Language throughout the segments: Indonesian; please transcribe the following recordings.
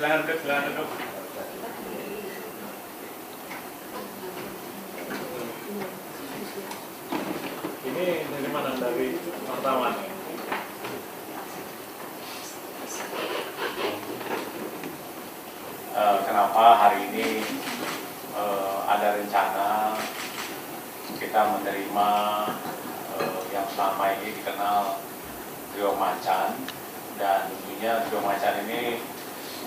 silakan duduk. Ini dari mana? Dari wartawan. Kenapa hari ini ada rencana kita menerima yang selama ini dikenal Trio Macan, dan tentunya Trio Macan ini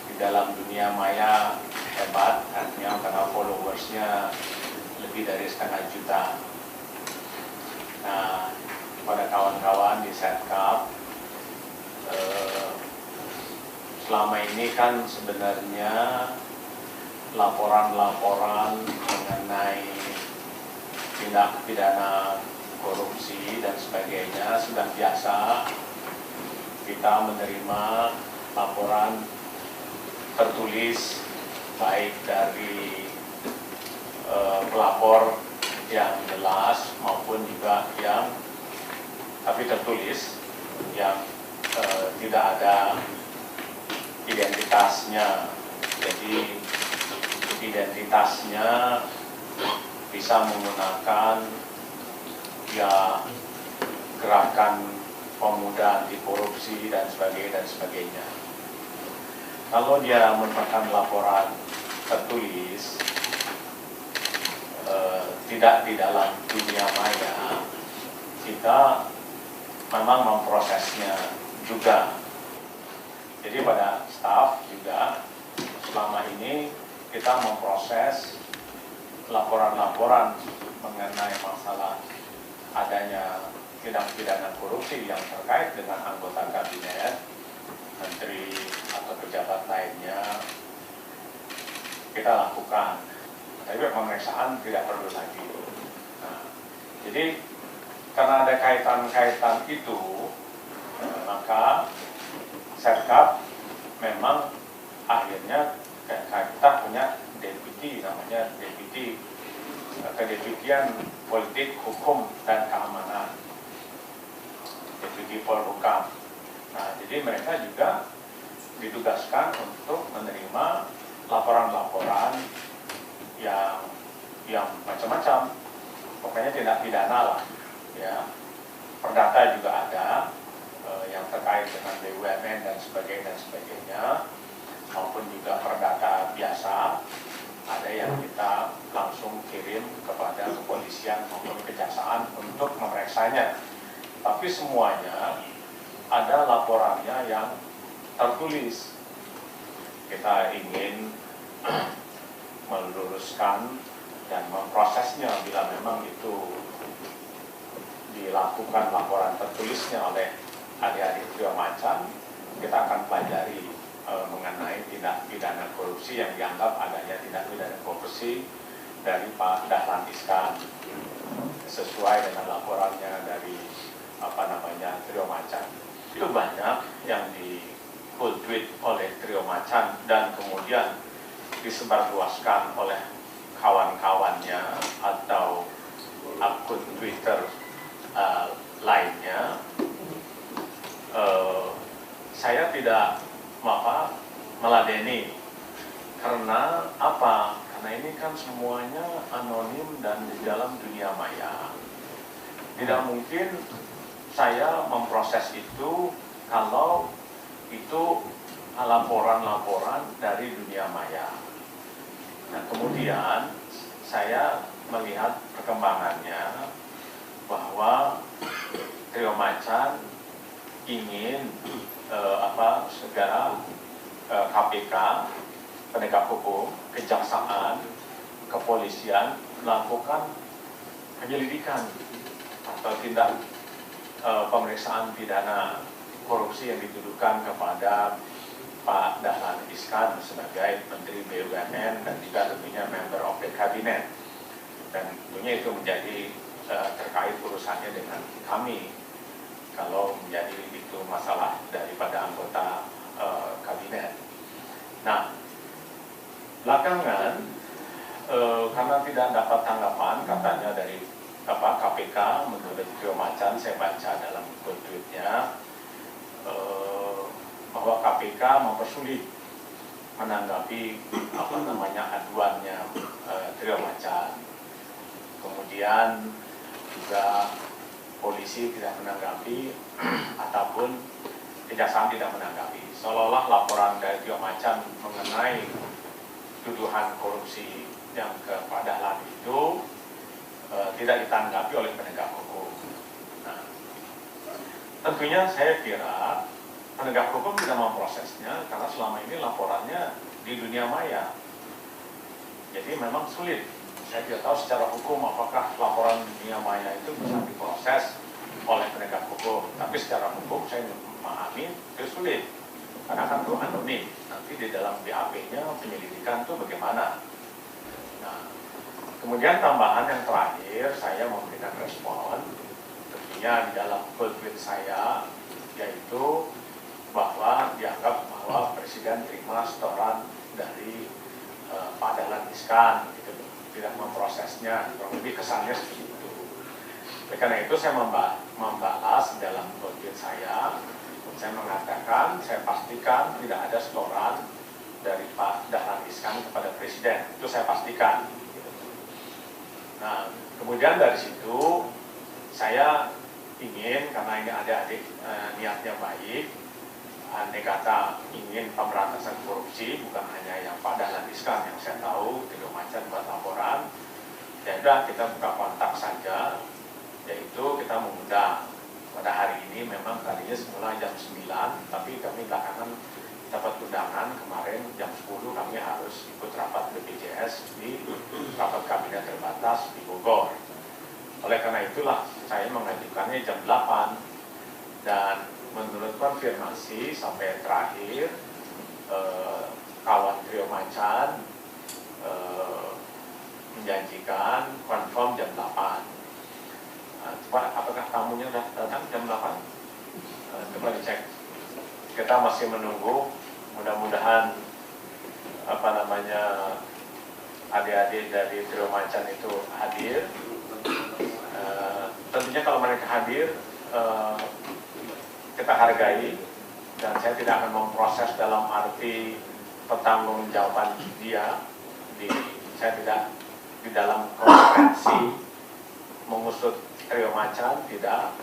di dalam dunia maya hebat, artinya karena followersnya lebih dari 500 juta. Nah, pada kawan-kawan di Setkap, selama ini kan sebenarnya laporan-laporan mengenai tindak pidana korupsi dan sebagainya sudah biasa. Kita menerima laporan tertulis baik dari pelapor yang jelas maupun juga yang tapi tertulis yang tidak ada identitasnya. Jadi identitasnya bisa menggunakan ya gerakan pemuda anti korupsi dan sebagainya. Kalau dia merupakan laporan tertulis, tidak di dalam dunia maya, kita memang memprosesnya juga. Jadi pada staf juga selama ini kita memproses laporan-laporan mengenai masalah adanya tindak pidana korupsi yang terkait dengan anggota kabinet, menteri atau pejabat lainnya, kita lakukan. Tapi pemeriksaan tidak perlu lagi. Nah, jadi karena ada kaitan-kaitan itu, maka Setkap memang akhirnya kita punya deputi, namanya deputi kedeputian politik, hukum dan keamanan, deputi Polhukam. Nah, jadi mereka juga ditugaskan untuk menerima laporan-laporan yang macam-macam, pokoknya tindak pidana lah, ya. Perdata juga ada yang terkait dengan BUMN dan sebagainya, maupun juga perdata biasa. Ada yang kita langsung kirim kepada kepolisian maupun kejaksaan untuk memeriksanya. Tapi semuanya ada laporannya yang tertulis. Kita ingin meluruskan dan memprosesnya bila memang itu dilakukan laporan tertulisnya oleh adik-adik Trio Macan, kita akan pelajari mengenai tindak pidana korupsi yang dianggap adanya tindak pidana korupsi dari Pak Dahlan Iskan sesuai dengan laporannya dari Trio Macan. Itu banyak yang di-tweet oleh Trio Macan dan kemudian disebarluaskan oleh kawan-kawannya atau akun Twitter lainnya. Saya tidak meladeni. Karena apa? Karena ini kan semuanya anonim dan di dalam dunia maya. Tidak mungkin saya memproses itu kalau itu laporan-laporan dari dunia maya. Nah, kemudian saya melihat perkembangannya bahwa Trio Macan ingin segera KPK, penegak hukum, kejaksaan, kepolisian melakukan penyelidikan atau tindak pemeriksaan pidana korupsi yang dituduhkan kepada Pak Dahlan Iskan sebagai Menteri BUMN dan juga tentunya member of the Cabinet. Dan tentunya itu menjadi terkait urusannya dengan kami kalau menjadi itu masalah daripada anggota kabinet. Nah, belakangan karena tidak dapat tanggapan katanya dari KPK menurut Trio Macan, saya baca dalam tweetnya bahwa KPK mempersulit menanggapi aduannya Trio Macan. Kemudian juga polisi tidak menanggapi ataupun kejaksaan tidak menanggapi. Seolah-olah laporan dari Trio Macan mengenai tuduhan korupsi yang kepada Dahlan itu tidak ditanggapi oleh penegak hukum. Nah, tentunya saya kira penegak hukum tidak memprosesnya karena selama ini laporannya di dunia maya. Jadi memang sulit. Saya tidak tahu secara hukum apakah laporan di dunia maya itu bisa diproses oleh penegak hukum. Tapi secara hukum saya memahami itu sulit. Karena kan itu anonim. Nanti di dalam BAP-nya penyelidikan itu bagaimana. Nah, kemudian tambahan yang terakhir saya memberikan respon. Tentunya di dalam tweet saya yaitu bahwa dianggap bahwa Presiden terima setoran dari Pak Dahlan Iskan, gitu, tidak memprosesnya, kurang lebih kesannya seperti itu. Oleh karena itu saya membalas dalam tweet saya mengatakan, saya pastikan tidak ada setoran dari Pak Dahlan Iskan kepada Presiden, itu saya pastikan. Nah, kemudian dari situ saya ingin, karena ini adik-adik niatnya baik, andai kata ingin pemberantasan korupsi, bukan hanya yang Pak Dahlan Iskan yang saya tahu, Trio Macan buat laporan, ya udah kita buka kontak saja, yaitu kita mengundang. Pada hari ini memang tadinya semula jam 9, tapi kami belakangan dapat undangan kemarin jam 10 kami harus ikut rapat BPJS di rapat kabinet terbatas di Bogor. Oleh karena itulah saya mengajukannya jam 8 dan menurut konfirmasi sampai terakhir kawan Trio Macan menjanjikan confirm jam 8. Coba apakah tamunya sudah datang jam 8? Coba dicek. Kita masih menunggu, mudah-mudahan adik-adik dari Trio Macan itu hadir. Tentunya kalau mereka hadir kita hargai, dan saya tidak akan memproses dalam arti pertanggungjawaban dia. Saya tidak di dalam konsekuensi mengusut Trio Macan, tidak.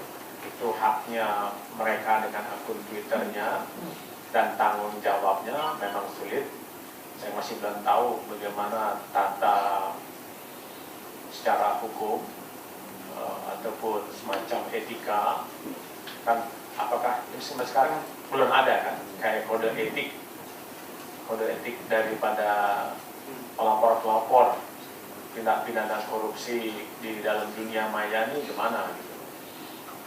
Itu haknya mereka dengan akun Twitternya, dan tanggung jawabnya memang sulit. Saya masih belum tahu bagaimana tata secara hukum ataupun semacam etika, kan apakah ini sampai sekarang belum ada kan kayak kode etik daripada pelapor-pelapor tindak pidana korupsi di dalam dunia maya ini gimana gitu.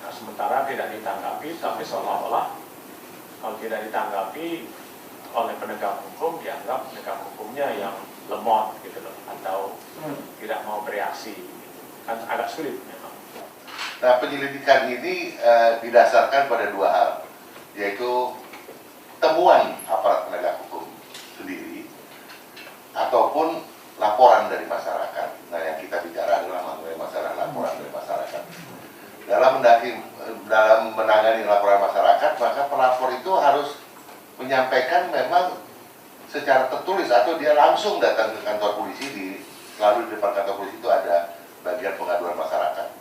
Nah, sementara tidak ditanggapi, tapi seolah-olah kalau tidak ditanggapi oleh penegak hukum dianggap penegak hukumnya yang lemot gitu loh, atau tidak mau bereaksi gitu. Kan agak sulit memang. Nah, penyelidikan ini didasarkan pada dua hal, yaitu temuan aparat penegak hukum sendiri ataupun laporan dari masyarakat. Nah, yang kita bicara adalah mengenai masalah laporan dari masyarakat. Dalam menangani laporan masyarakat, maka pelapor itu harus menyampaikan memang secara tertulis atau dia langsung datang ke kantor polisi, selalu di depan kantor polisi itu ada bagian pengaduan masyarakat.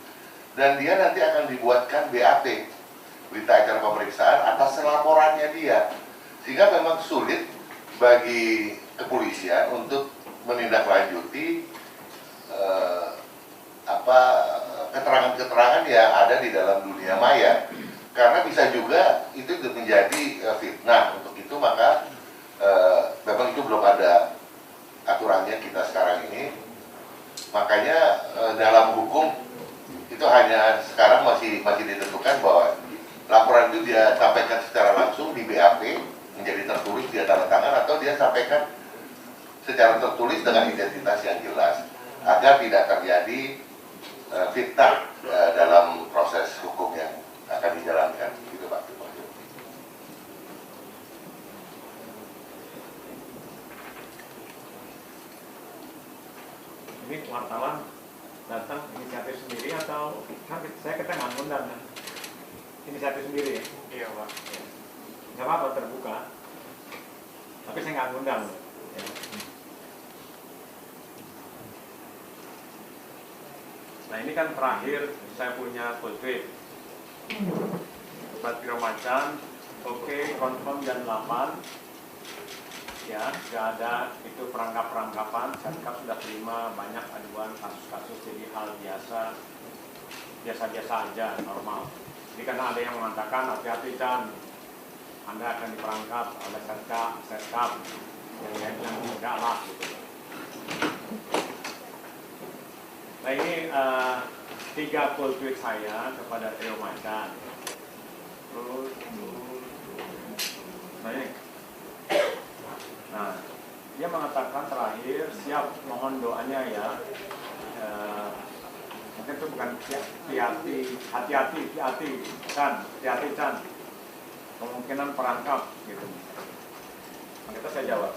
Dan dia nanti akan dibuatkan BAP, berita acara pemeriksaan atas laporannya dia. Sehingga memang sulit bagi kepolisian untuk menindaklanjuti keterangan-keterangan yang ada di dalam dunia maya, karena bisa juga itu menjadi fitnah. Untuk itu maka memang itu belum ada aturannya kita sekarang ini. Makanya dalam hukum itu hanya sekarang masih ditentukan bahwa laporan itu dia sampaikan secara langsung di BAP, menjadi tertulis, dia tanda tangan, atau dia sampaikan secara tertulis dengan identitas yang jelas, agar tidak terjadi fitnah dalam proses hukum yang akan dijalankan. Gitu Pak. Ini wartawan datang inisiatif sendiri atau kan saya kata nggak ngundang kan? Inisiatif sendiri ya? Iya Pak. Nggak apa-apa, terbuka. Tapi saya nggak ngundang. Ya. Nah ini kan terakhir saya punya full tweet. Sobat Biro Macan, oke, confirm jam 8. Ya, nggak ada itu perangkap-perangkapan. Saya sudah terima banyak aduan kasus-kasus jadi hal biasa-biasa aja, normal. Jadi karena ada yang mengatakan hati-hati Chan, Anda akan diperangkap oleh Setkap, yang enggak lah gitu. Nah ini 3 full tweet saya kepada Trio Macan. Terus, nah, dia mengatakan terakhir siap, mohon doanya ya. Mungkin itu bukan hati-hati Chan, kemungkinan perangkap gitu. Nah, kita saya jawab.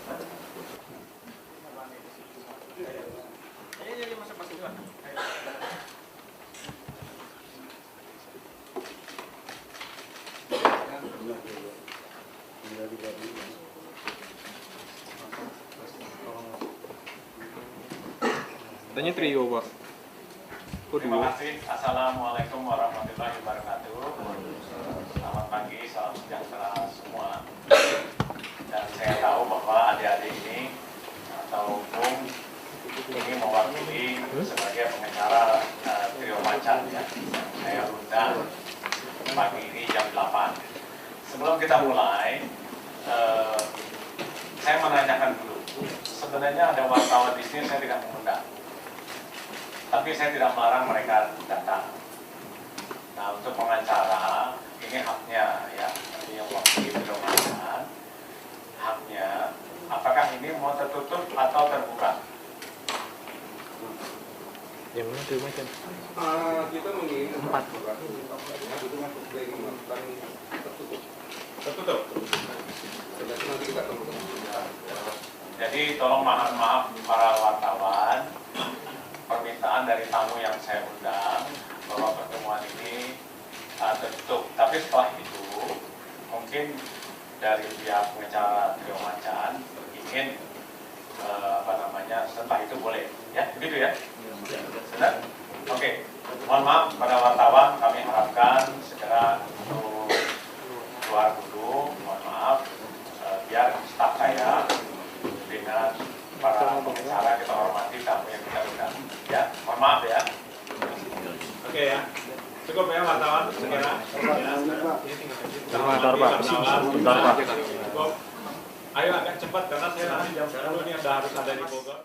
Tanya trio, Pak. Terima kasih. Assalamualaikum warahmatullahi wabarakatuh. Selamat pagi, salam sejahtera semua. Dan saya tahu bahwa adik-adik ini atau Bung ini mewakili sebagai pengacara Trio Macan ya. Saya undang pagi ini jam 8. Sebelum kita mulai, saya menanyakan dulu. Sebenarnya ada wartawan di sini saya tidak mengundang. Tapi saya tidak melarang mereka datang. Nah, untuk pengacara, ini haknya ya, ini yang wakil Trio Macan, haknya, apakah ini mau tertutup atau terbuka? Yang mana Trio Macan? Kita menginginkan 4. Tertutup. Nanti kita tunggu. Jadi tolong maaf para wartawan, permintaan dari tamu yang saya undang bahwa pertemuan ini tertutup. Tapi setelah itu mungkin dari pihak pengacara Trio Macan ingin setelah itu boleh ya, begitu ya? Benar? Oke. Mohon maaf pada wartawan, kami harapkan segera untuk keluar dulu. Mohon maaf biar staf saya dengan para pengacara kita hormati tamu yang kita undang. Ya, mohon maaf ya. Oke ya. Cukup ya wartawan, segera. Bentar, Pak. Cukup. Ayo agak cepat karena saya nanti jam 10 ini harus ada di Bogor.